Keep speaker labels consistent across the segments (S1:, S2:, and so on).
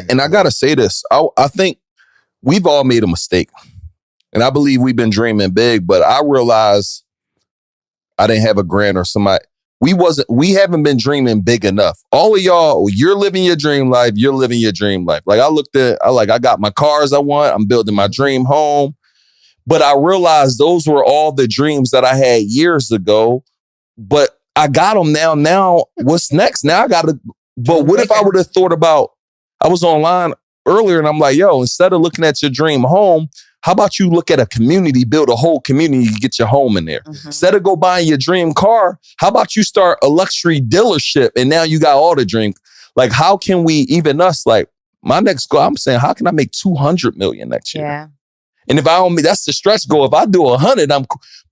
S1: And I got to say this. I think we've all made a mistake. And I believe we've been dreaming big, but I realized I didn't have a grant or somebody. We haven't been dreaming big enough. All of y'all, you're living your dream life. You're living your dream life. Like I got my cars I want. I'm building my dream home. But I realized those were all the dreams that I had years ago. But I got them now. Now, what's next? Now I got to, but what if I would have thought about, I was online earlier and I'm like, yo, instead of looking at your dream home, how about you look at a community, build a whole community, you get your home in there. Mm-hmm. Instead of go buying your dream car, how about you start a luxury dealership and now you got all the dream. Like, how can we, even us, like my next goal, I'm saying, how can I make 200 million next year?
S2: Yeah.
S1: And if I don't, that's the stretch goal. If I do 100,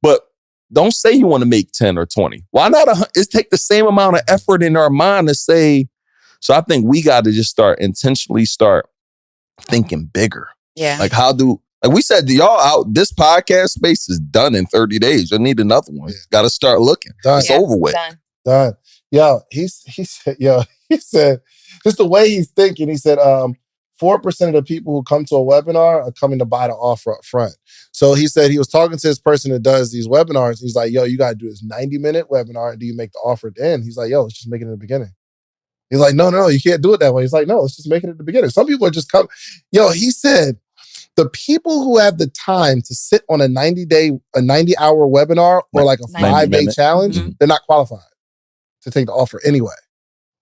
S1: but don't say you want to make 10 or 20. Why not? It take the same amount of effort in our mind to say, so I think we got to just intentionally start thinking bigger.
S2: Yeah.
S1: Like like we said, y'all out, this podcast space is done in 30 days. You need another one. Yeah. Got to start looking.
S3: Done.
S1: It's over with.
S3: Done. Yo, he said, just the way he's thinking, he said, 4% of the people who come to a webinar are coming to buy the offer up front. So he said he was talking to this person that does these webinars. He's like, yo, you got to do this 90-minute webinar. And do you make the offer at the end? He's like, yo, let's just make it in the beginning. He's like, no, you can't do it that way. He's like, no, let's just make it at the beginning. Some people are just come. Yo, he said, the people who have the time to sit on a 90-hour webinar or like a 5-day challenge, they're not qualified to take the offer anyway.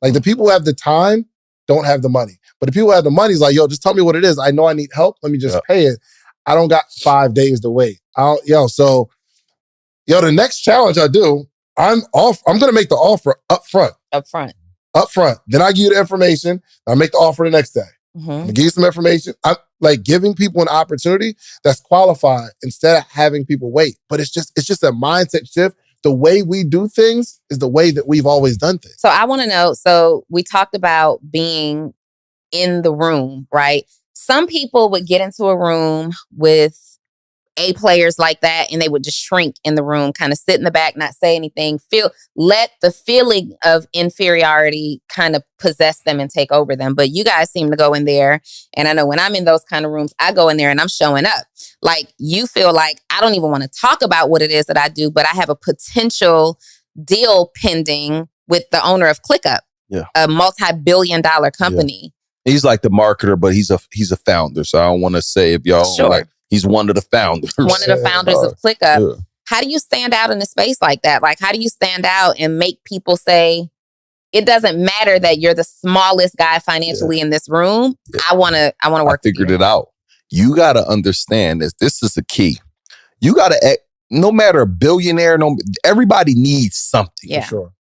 S3: Like the people who have the time don't have the money. But the people who have the money is like, yo, just tell me what it is. I know I need help. Let me just pay it. I don't got 5 days to wait. The next challenge I do, I'm going to make the offer up front. Then I give you the information. I make the offer the next day. I give you some information. I'm like giving people an opportunity that's qualified instead of having people wait. But it's just a mindset shift. The way we do things is the way that we've always done things.
S2: So I want to know, so we talked about being in the room, right? Some people would get into a room with A players like that and they would just shrink in the room, kind of sit in the back, not say anything, let the feeling of inferiority kind of possess them and take over them. But you guys seem to go in there. And I know when I'm in those kind of rooms, I go in there and I'm showing up. Like you feel like I don't even want to talk about what it is that I do, but I have a potential deal pending with the owner of ClickUp, a multi-billion-dollar company.
S1: Yeah. He's like the marketer, but he's a founder. So I don't want to say if y'all like, he's one of the founders.
S2: One of the founders of ClickUp. Yeah. How do you stand out in a space like that? Like, how do you stand out and make people say, it doesn't matter that you're the smallest guy financially in this room. Yeah. I want to work.
S1: I figured it out. You got to understand this is the key. You got to, no matter a billionaire, everybody needs something.
S2: Yeah.
S3: For sure.